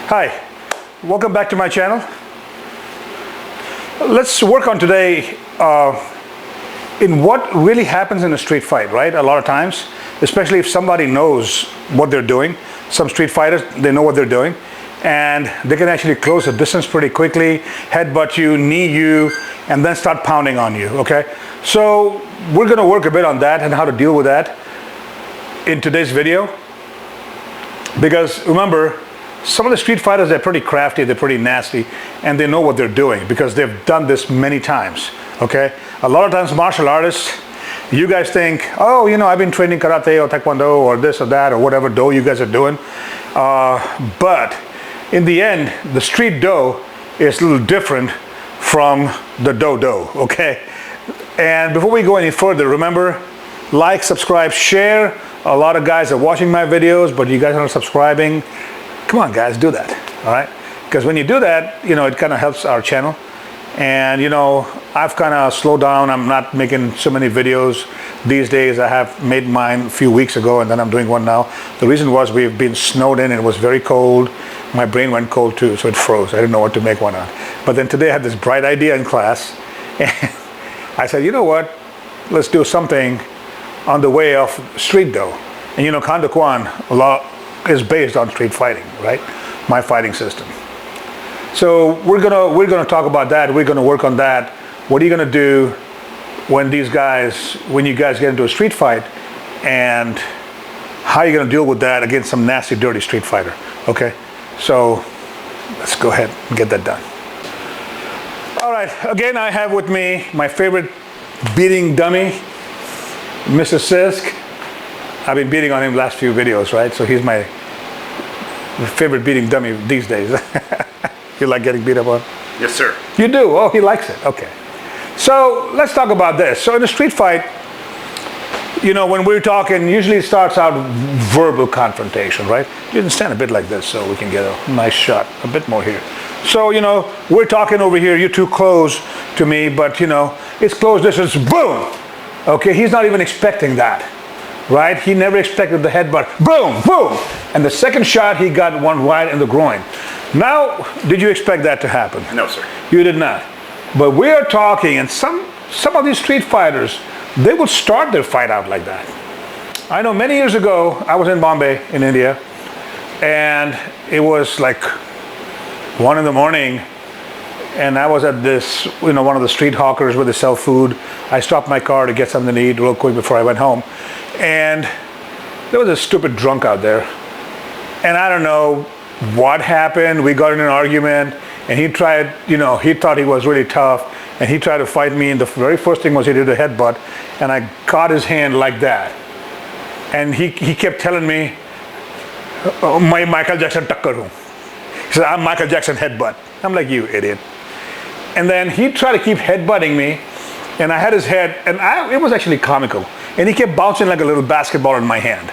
Hi, welcome back to my channel. Let's work on today in what really happens in a street fight, right? A lot of times, especially if somebody knows what they're doing. Some street fighters, they know what they're doing, and they can actually close the distance pretty quickly, headbutt you, knee you, and then start pounding on you, okay? So we're gonna work a bit on that and how to deal with that in today's video. Because remember, some of the street fighters, they're pretty crafty, they're pretty nasty, and they know what they're doing because they've done this many times, okay? A lot of times martial artists, you guys think, oh, you know, I've been training karate or taekwondo or this or that or whatever do you guys are doing. But in the end, the street do is a little different from the do, okay? And before we go any further, remember, like, subscribe, share. A lot of guys are watching my videos, but you guys aren't subscribing. Come on, guys, do that, all right? Because when you do that, you know, it kind of helps our channel. And, you know, I've kind of slowed down. I'm not making so many videos these days. I have made mine a few weeks ago, and then I'm doing one now. The reason was we've been snowed in, and it was very cold. My brain went cold, too, so it froze. I didn't know what to make one on. But then today I had this bright idea in class, and I said, you know what? Let's do something on the way of street do. And you know, Khan Do Kwan is based on street fighting, right? My fighting system. So we're gonna talk about that. We're gonna work on that. What are you gonna do when you guys get into a street fight, and how are you gonna deal with that against some nasty, dirty street fighter? Okay, so let's go ahead and get that done. All right, again, I have with me my favorite beating dummy, Mr. Sisk. I've been beating on him last few videos, right? So he's my favorite beating dummy these days. You like getting beat up on? Yes, sir. You do? Oh, he likes it. Okay. So let's talk about this. So in a street fight, you know, when we're talking, usually it starts out verbal confrontation, right? You can stand a bit like this so we can get a nice shot, a bit more here. So, you know, we're talking over here, you're too close to me, but, you know, it's close distance, boom! Okay, he's not even expecting that, right? He never expected the headbutt, boom, boom! And the second shot, he got one right in the groin. Now, did you expect that to happen? No, sir. You did not. But we are talking, and some of these street fighters, they will start their fight out like that. I know many years ago, I was in Bombay, in India, and it was like 1 in the morning, and I was at this, you know, one of the street hawkers where they sell food. I stopped my car to get something to eat real quick before I went home, and there was a stupid drunk out there, and I don't know what happened. We got in an argument, and he tried, you know, he thought he was really tough, and he tried to fight me, and the very first thing was he did a headbutt, and I caught his hand like that, and he kept telling me, "My Michael Jackson takkar hu." He said, "I'm Michael Jackson headbutt." I'm like, you idiot. And then he tried to keep headbutting me, and I had his head, and it was actually comical, and he kept bouncing like a little basketball in my hand.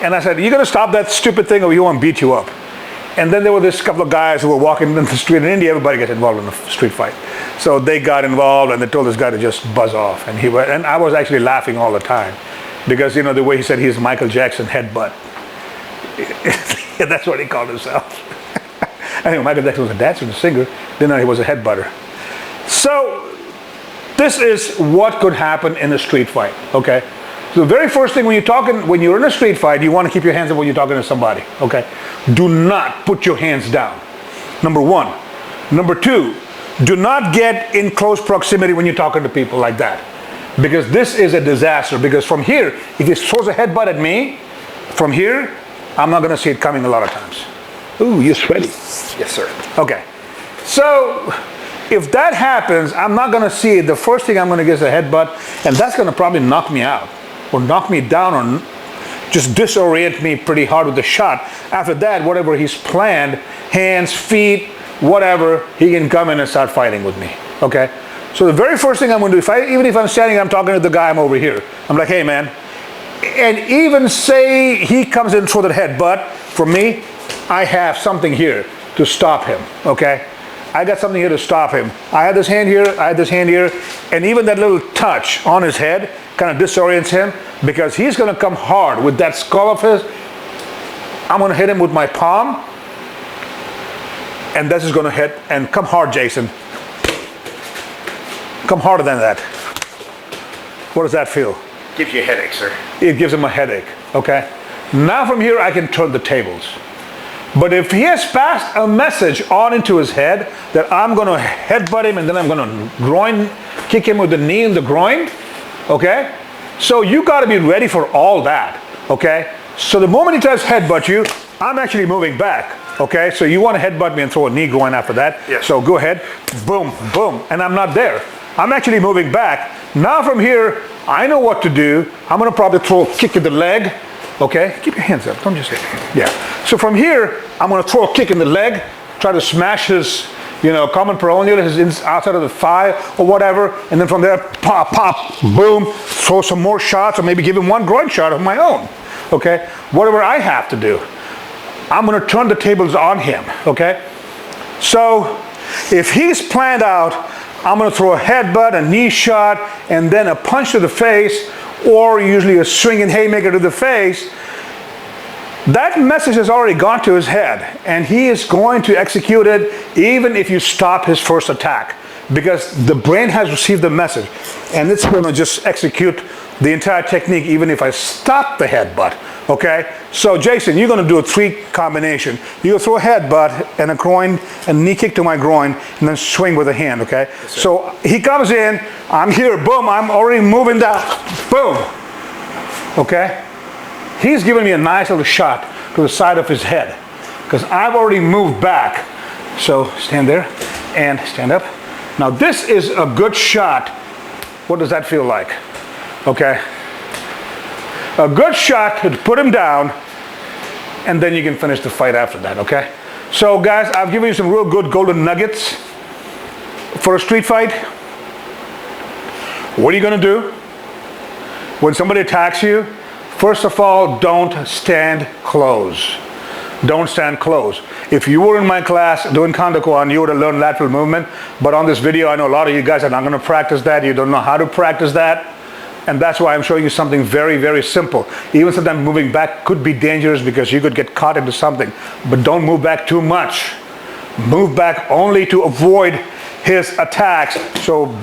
And I said, you gonna stop that stupid thing or you want to beat you up? And then there were this couple of guys who were walking in the street. In India, everybody gets involved in a street fight. So they got involved, and they told this guy to just buzz off. And I was actually laughing all the time because, you know, the way he said he's Michael Jackson headbutt. That's what he called himself. I think Michael Jackson was a dancer and a singer. Didn't know he was a headbutter. So this is what could happen in a street fight, okay? So the very first thing when you're in a street fight, you want to keep your hands up when you're talking to somebody, okay? Do not put your hands down, number one. Number two, do not get in close proximity when you're talking to people like that. Because this is a disaster. Because from here, if he throws a headbutt at me, from here, I'm not going to see it coming a lot of times. Ooh, you're sweaty. Yes, sir. Okay. So if that happens, I'm not going to see it. The first thing I'm going to get is a headbutt, and that's going to probably knock me out or knock me down or just disorient me pretty hard with the shot. After that, whatever he's planned, hands, feet, whatever, he can come in and start fighting with me. Okay? So the very first thing I'm going to do, even if I'm standing, I'm talking to the guy I'm over here. I'm like, hey, man. And even say he comes in for the headbutt, for me, I have something here to stop him, okay? I got something here to stop him. I had this hand here, I had this hand here, and even that little touch on his head kind of disorients him because he's going to come hard with that skull of his. I'm going to hit him with my palm, and this is going to hit, and come hard, Jason. Come harder than that. What does that feel? Gives you a headache, sir. It gives him a headache, okay? Now from here, I can turn the tables. But if he has passed a message on into his head that I'm going to headbutt him and then I'm going to kick him with the knee in the groin, okay? So you got to be ready for all that, okay? So the moment he tries to headbutt you, I'm actually moving back, okay? So you want to headbutt me and throw a knee groin after that. Yes. So go ahead, boom, boom, and I'm not there. I'm actually moving back. Now from here, I know what to do. I'm going to probably throw a kick in the leg, okay? Keep your hands up, don't just hit. Yeah. So from here, I'm going to throw a kick in the leg, try to smash his, common peroneal, his outside of the thigh or whatever, and then from there, pop, pop, boom, throw some more shots, or maybe give him one groin shot of my own, okay? Whatever I have to do, I'm going to turn the tables on him, okay? So if he's planned out, I'm going to throw a headbutt, a knee shot, and then a punch to the face, or usually a swinging haymaker to the face. That message has already gone to his head, and he is going to execute it even if you stop his first attack, because the brain has received the message, and it's going to just execute the entire technique even if I stop the headbutt, okay? So Jason, you're going to do a 3 combination. You'll throw a headbutt and a groin, a knee kick to my groin, and then swing with a hand, okay? Yes, so he comes in, I'm here, boom, I'm already moving down, boom, okay? He's giving me a nice little shot to the side of his head because I've already moved back. So stand there and stand up. Now this is a good shot. What does that feel like? Okay. A good shot to put him down, and then you can finish the fight after that, okay? So guys, I've given you some real good golden nuggets for a street fight. What are you gonna do when somebody attacks you? First of all, don't stand close. Don't stand close. If you were in my class doing Khan Do Kwan, you would have learned lateral movement. But on this video, I know a lot of you guys are not going to practice that. You don't know how to practice that. And that's why I'm showing you something very, very simple. Even sometimes moving back could be dangerous because you could get caught into something. But don't move back too much. Move back only to avoid his attacks. So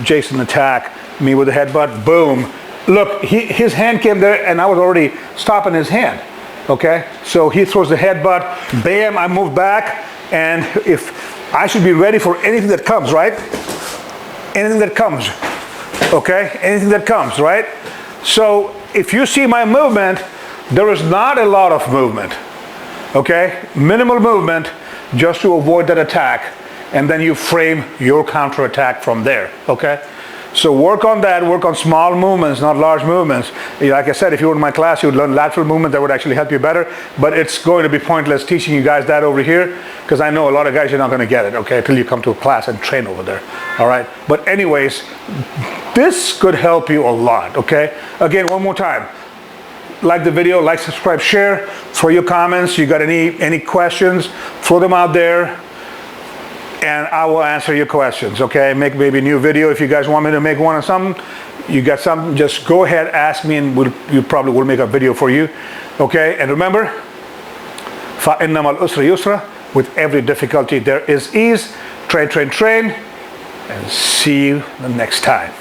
Jason attack me with a headbutt, boom. Look, his hand came there and I was already stopping his hand, okay? So he throws the headbutt, bam, I move back, and if I should be ready for anything that comes, right? Anything that comes, okay? Anything that comes, right? So if you see my movement, there is not a lot of movement, okay? Minimal movement just to avoid that attack, and then you frame your counterattack from there, okay? So work on that, work on small movements, not large movements. Like I said, if you were in my class, you would learn lateral movement. That would actually help you better. But it's going to be pointless teaching you guys that over here because I know a lot of guys, you're not going to get it, okay, until you come to a class and train over there, all right? But anyways, this could help you a lot, okay? Again, one more time. Like the video, like, subscribe, share. Throw your comments. You got any questions, throw them out there. And I will answer your questions, okay? Make maybe a new video if you guys want me to make one or something. You got something, just go ahead, ask me, and you probably will make a video for you, okay? And remember, فَإِنَّمَا الْأُسْرِ يُسْرًا, with every difficulty there is ease. Train, train, train, and see you the next time.